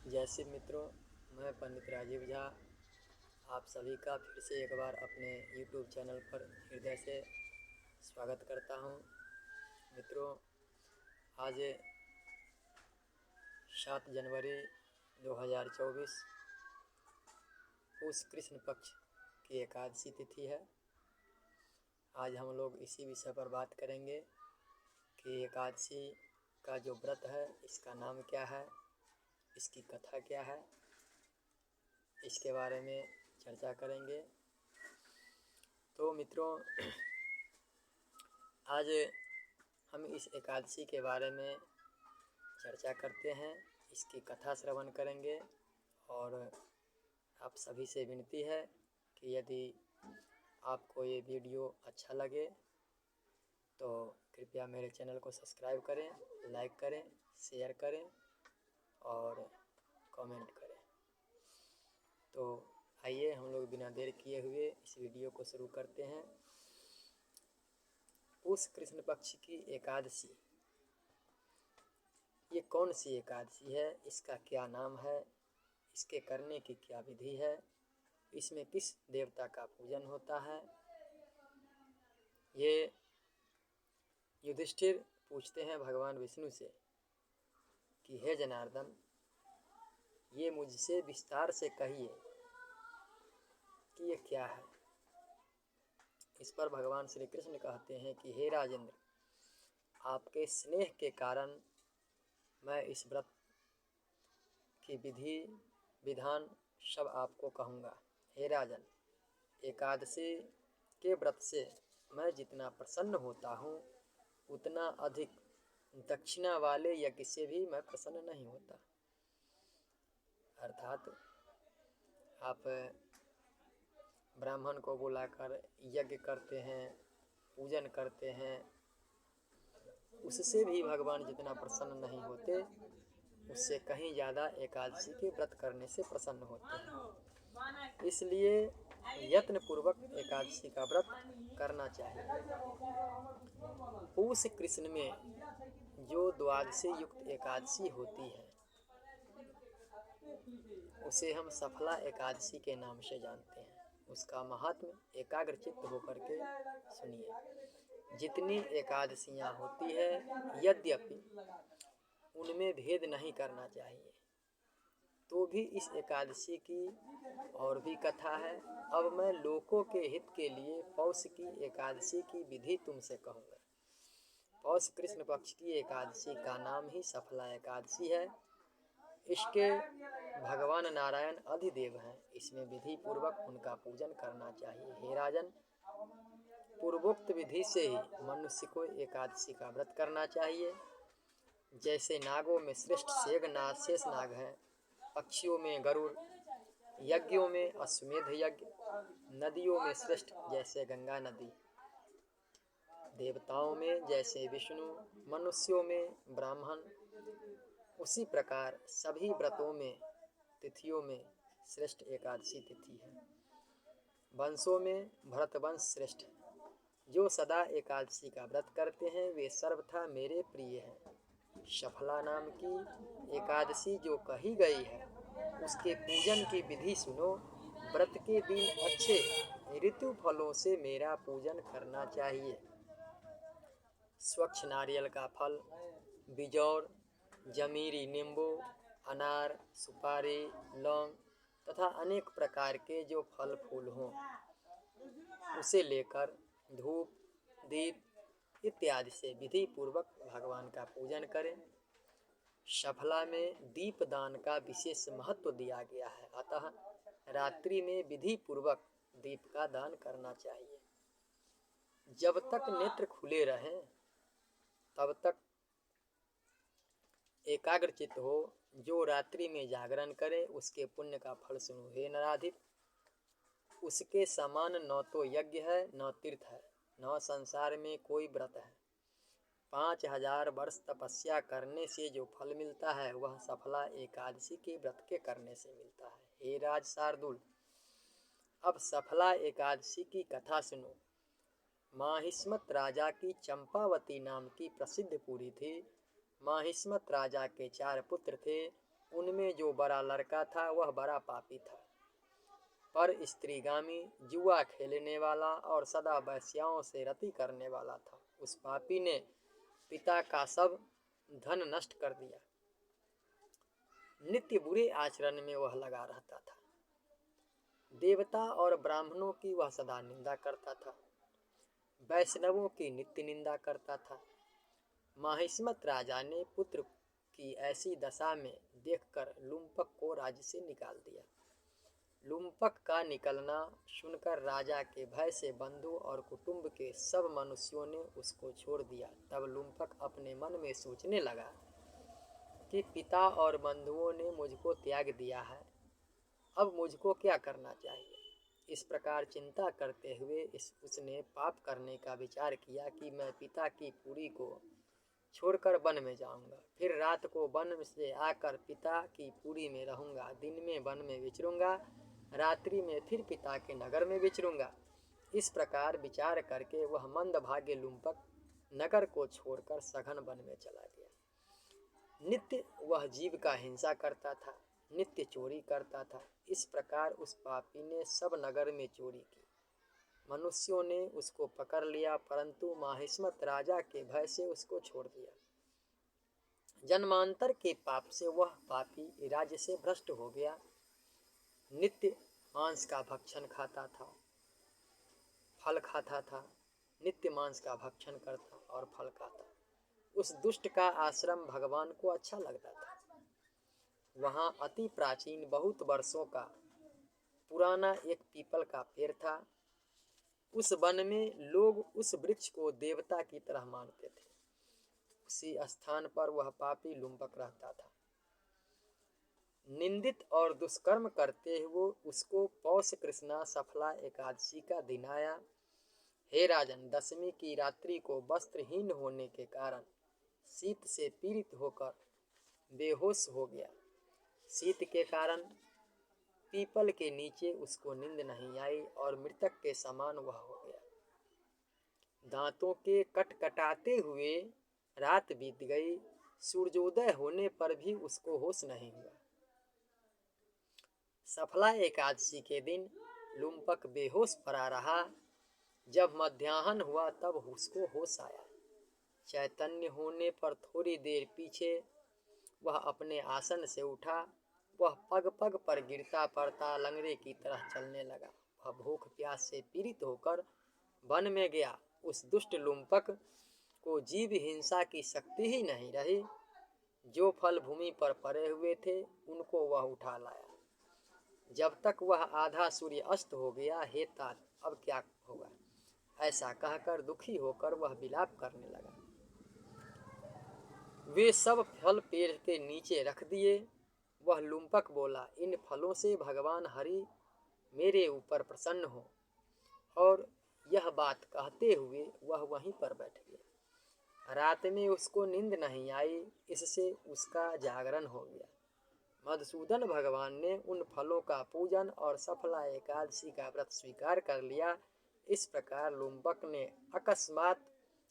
जय शिव मित्रों, मैं पंडित राजीव झा आप सभी का फिर से एक बार अपने YouTube चैनल पर हृदय से स्वागत करता हूं। मित्रों, आज 7 जनवरी 2024 उस कृष्ण पक्ष की एकादशी तिथि है। आज हम लोग इसी विषय पर बात करेंगे कि एकादशी का जो व्रत है इसका नाम क्या है, इसकी कथा क्या है, इसके बारे में चर्चा करेंगे। तो मित्रों, आज हम इस एकादशी के बारे में चर्चा करते हैं, इसकी कथा श्रवण करेंगे। और आप सभी से विनती है कि यदि आपको ये वीडियो अच्छा लगे तो कृपया मेरे चैनल को सब्सक्राइब करें, लाइक करें, शेयर करें और कमेंट करें। तो आइए हम लोग बिना देर किए हुए इस वीडियो को शुरू करते हैं। उस कृष्ण पक्ष की एकादशी, ये कौन सी एकादशी है, इसका क्या नाम है, इसके करने की क्या विधि है, इसमें किस देवता का पूजन होता है, ये युधिष्ठिर पूछते हैं भगवान विष्णु से कि हे जनार्दन, ये मुझसे विस्तार से कहिए कि ये क्या है। इस पर भगवान श्री कृष्ण कहते हैं कि हे राजेंद्र, आपके स्नेह के कारण मैं इस व्रत की विधि विधान सब आपको कहूँगा। हे राजन, एकादशी के व्रत से मैं जितना प्रसन्न होता हूँ उतना अधिक दक्षिणा वाले यज्ञ से भी मैं प्रसन्न नहीं होता। अर्थात आप ब्राह्मण को बुलाकर यज्ञ करते हैं, पूजन करते हैं, उससे भी भगवान जितना प्रसन्न नहीं होते, उससे कहीं ज़्यादा एकादशी के व्रत करने से प्रसन्न होते हैं। इसलिए यत्नपूर्वक एकादशी का व्रत करना चाहिए। उस कृष्ण में जो द्वादशी युक्त एकादशी होती है उसे हम सफला एकादशी के नाम से जानते हैं। उसका महात्म्य एकाग्रचित्त होकर के सुनिए। जितनी एकादशियाँ होती है यद्यपि उनमें भेद नहीं करना चाहिए, तो भी इस एकादशी की और भी कथा है। अब मैं लोकों के हित के लिए पौष की एकादशी की विधि तुमसे कहूँगा। पौष कृष्ण पक्ष की एकादशी का नाम ही सफला एकादशी है। इसके भगवान नारायण अधिदेव हैं। इसमें विधि पूर्वक उनका पूजन करना चाहिए। हे राजन, पूर्वोक्त विधि से ही मनुष्य को एकादशी का व्रत करना चाहिए। जैसे नागों में श्रेष्ठ शेषनाग शेष नाग है, पक्षियों में गरुड़, यज्ञों में अश्वमेध यज्ञ, नदियों में श्रेष्ठ जैसे गंगा नदी, देवताओं में जैसे विष्णु, मनुष्यों में ब्राह्मण, उसी प्रकार सभी व्रतों में तिथियों में श्रेष्ठ एकादशी तिथि है। वंशों में भरतवंश श्रेष्ठ है। जो सदा एकादशी का व्रत करते हैं वे सर्वथा मेरे प्रिय हैं। सफला नाम की एकादशी जो कही गई है उसके पूजन की विधि सुनो। व्रत के दिन अच्छे ऋतु फलों से मेरा पूजन करना चाहिए। स्वच्छ नारियल का फल, बिजौर, जमीरी नींबू, अनार, सुपारी, लौंग तथा अनेक प्रकार के जो फल फूल हों उसे लेकर धूप, दीप इत्यादि से विधि पूर्वक भगवान का पूजन करें। सफला में दीप दान का विशेष महत्व दिया गया है, अतः रात्रि में विधि पूर्वक दीप का दान करना चाहिए। जब तक नेत्र खुले रहें तब तक एकाग्रचित्त हो। जो रात्रि में जागरण करे उसके पुण्य का फल सुनो। हे नराधिप, उसके समान न तो यज्ञ है न तीर्थ है, न संसार में कोई व्रत है। 5000 वर्ष तपस्या करने से जो फल मिलता है वह सफला एकादशी के व्रत के करने से मिलता है। हे राज शार्दुल, अब सफला एकादशी की कथा सुनो। माहिष्मत राजा की चंपावती नाम की प्रसिद्ध पुरी थी। माहिष्मत राजा के 4 पुत्र थे। उनमें जो बड़ा लड़का था वह बड़ा पापी था, पर स्त्रीगामी, जुआ खेलने वाला और सदा वेश्याओं से रति करने वाला था। उस पापी ने पिता का सब धन नष्ट कर दिया। नित्य बुरे आचरण में वह लगा रहता था। देवता और ब्राह्मणों की वह सदा निंदा करता था, वैष्णवों की नित्य निंदा करता था। माहिष्मत राजा ने पुत्र की ऐसी दशा में देखकर लुम्पक को राज्य से निकाल दिया। लुम्पक का निकलना सुनकर राजा के भय से बंधु और कुटुंब के सब मनुष्यों ने उसको छोड़ दिया। तब लुम्पक अपने मन में सोचने लगा कि पिता और बंधुओं ने मुझको त्याग दिया है, अब मुझको क्या करना चाहिए। इस प्रकार चिंता करते हुए उसने पाप करने का विचार किया कि मैं पिता की पुरी को छोड़कर वन में जाऊंगा, फिर रात को वन से आकर पिता की पुरी में रहूंगा, दिन में वन में विचरूंगा, रात्रि में फिर पिता के नगर में विचरूंगा। इस प्रकार विचार करके वह मंदभाग्य लुम्पक नगर को छोड़कर सघन वन में चला गया। नित्य वह जीव का हिंसा करता था, नित्य चोरी करता था। इस प्रकार उस पापी ने सब नगर में चोरी की। मनुष्यों ने उसको पकड़ लिया, परंतु माहिष्मत राजा के भय से उसको छोड़ दिया। जन्मांतर के पाप से वह पापी राज्य से भ्रष्ट हो गया। नित्य मांस का भक्षण खाता था, फल खाता था, नित्य मांस का भक्षण करता और फल खाता। उस दुष्ट का आश्रम भगवान को अच्छा लगता था। वहाँ अति प्राचीन बहुत वर्षों का पुराना एक पीपल का पेड़ था। उस वन में लोग उस वृक्ष को देवता की तरह मानते थे। उसी स्थान पर वह पापी लुम्पक रहता था। निंदित और दुष्कर्म करते हुए उसको पौष कृष्णा सफला एकादशी का दिन आया। हे राजन, दशमी की रात्रि को वस्त्रहीन होने के कारण शीत से पीड़ित होकर बेहोश हो गया। शीत के कारण पीपल के नीचे उसको नींद नहीं आई और मृतक के समान वह हो गया। दांतों के कटकटाते हुए रात बीत गई। सूर्योदय होने पर भी उसको होश नहीं हुआ। सफला एकादशी के दिन लुम्पक बेहोश पड़ा रहा। जब मध्याह्न हुआ तब उसको होश आया। चैतन्य होने पर थोड़ी देर पीछे वह अपने आसन से उठा। वह पग पग पर गिरता पड़ता लंगड़े की तरह चलने लगा। वह भूख प्यास से पीड़ित होकर वन में गया। उस दुष्ट लुम्पक को जीव हिंसा की शक्ति ही नहीं रही। जो फल भूमि पर पड़े हुए थे उनको वह उठा लाया। जब तक वह आधा सूर्य अस्त हो गया, हे तात, अब क्या होगा, ऐसा कहकर दुखी होकर वह विलाप करने लगा। वे सब फल पेड़ के नीचे रख दिए। वह लुम्पक बोला, इन फलों से भगवान हरि मेरे ऊपर प्रसन्न हो। और यह बात कहते हुए वह वहीं पर बैठ गया। रात में उसको नींद नहीं आई, इससे उसका जागरण हो गया। मधुसूदन भगवान ने उन फलों का पूजन और सफला एकादशी का व्रत स्वीकार कर लिया। इस प्रकार लुम्पक ने अकस्मात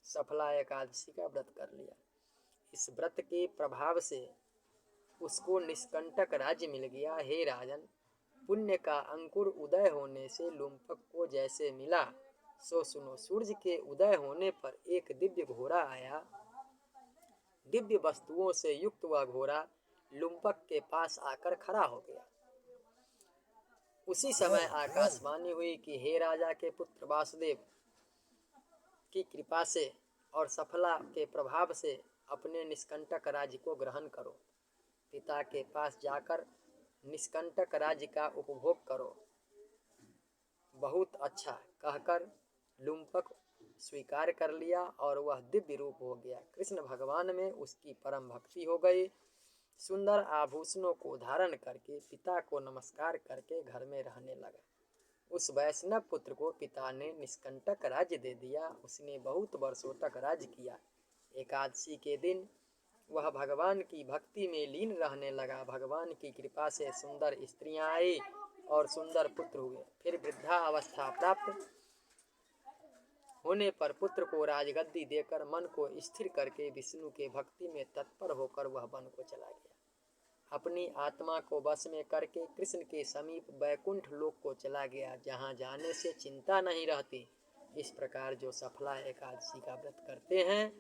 सफला एकादशी का व्रत कर लिया। इस व्रत के प्रभाव से उसको निष्कंटक राज्य मिल गया। हे राजन, पुण्य का अंकुर उदय होने से लुम्पक को जैसे मिला सो सुनो। सूर्य के उदय होने पर एक दिव्य घोड़ा आया। दिव्य वस्तुओं से युक्त वह घोड़ा लुम्पक के पास आकर खड़ा हो गया। उसी समय आकाशवाणी हुई कि हे राजा के पुत्र वासुदेव, की कृपा से और सफला के प्रभाव से अपने निष्कंटक राज्य को ग्रहण करो। पिता के पास जाकर निष्कंटक राज्य का उपभोग करो। बहुत अच्छा कहकर लुम्पक स्वीकार कर लिया और वह दिव्य रूप हो गया। कृष्ण भगवान में उसकी परम भक्ति हो गई। सुंदर आभूषणों को धारण करके पिता को नमस्कार करके घर में रहने लगा। उस वैष्णव पुत्र को पिता ने निष्कंटक राज्य दे दिया। उसने बहुत वर्षों तक राज्य किया। एकादशी के दिन वह भगवान की भक्ति में लीन रहने लगा। भगवान की कृपा से सुंदर स्त्रियां आई और सुंदर पुत्र हुए। फिर वृद्धावस्था प्राप्त होने पर पुत्र को राजगद्दी देकर मन को स्थिर करके विष्णु के भक्ति में तत्पर होकर वह वन को चला गया। अपनी आत्मा को वश में करके कृष्ण के समीप वैकुंठ लोक को चला गया, जहाँ जाने से चिंता नहीं रहती। इस प्रकार जो सफला एकादशी का व्रत करते हैं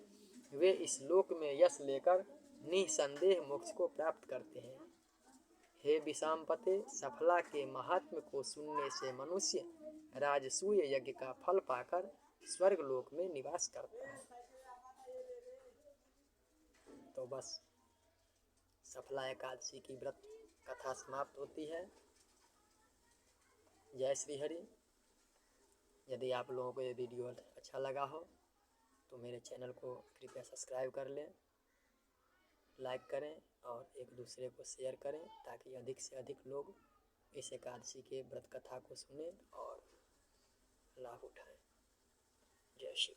वे इस लोक में यश लेकर निसंदेह मोक्ष को प्राप्त करते हैं। हे विषामपते, सफला के महात्म्य को सुनने से मनुष्य राजसूय यज्ञ का फल पाकर स्वर्ग लोक में निवास करता है। तो बस सफला एकादशी की व्रत कथा समाप्त होती है। जय श्री हरि। यदि आप लोगों को ये वीडियो अच्छा लगा हो तो मेरे चैनल को कृपया सब्सक्राइब कर लें, लाइक करें और एक दूसरे को शेयर करें, ताकि अधिक से अधिक लोग इस एकादशी के व्रत कथा को सुनें और लाभ उठाएं। जय श्री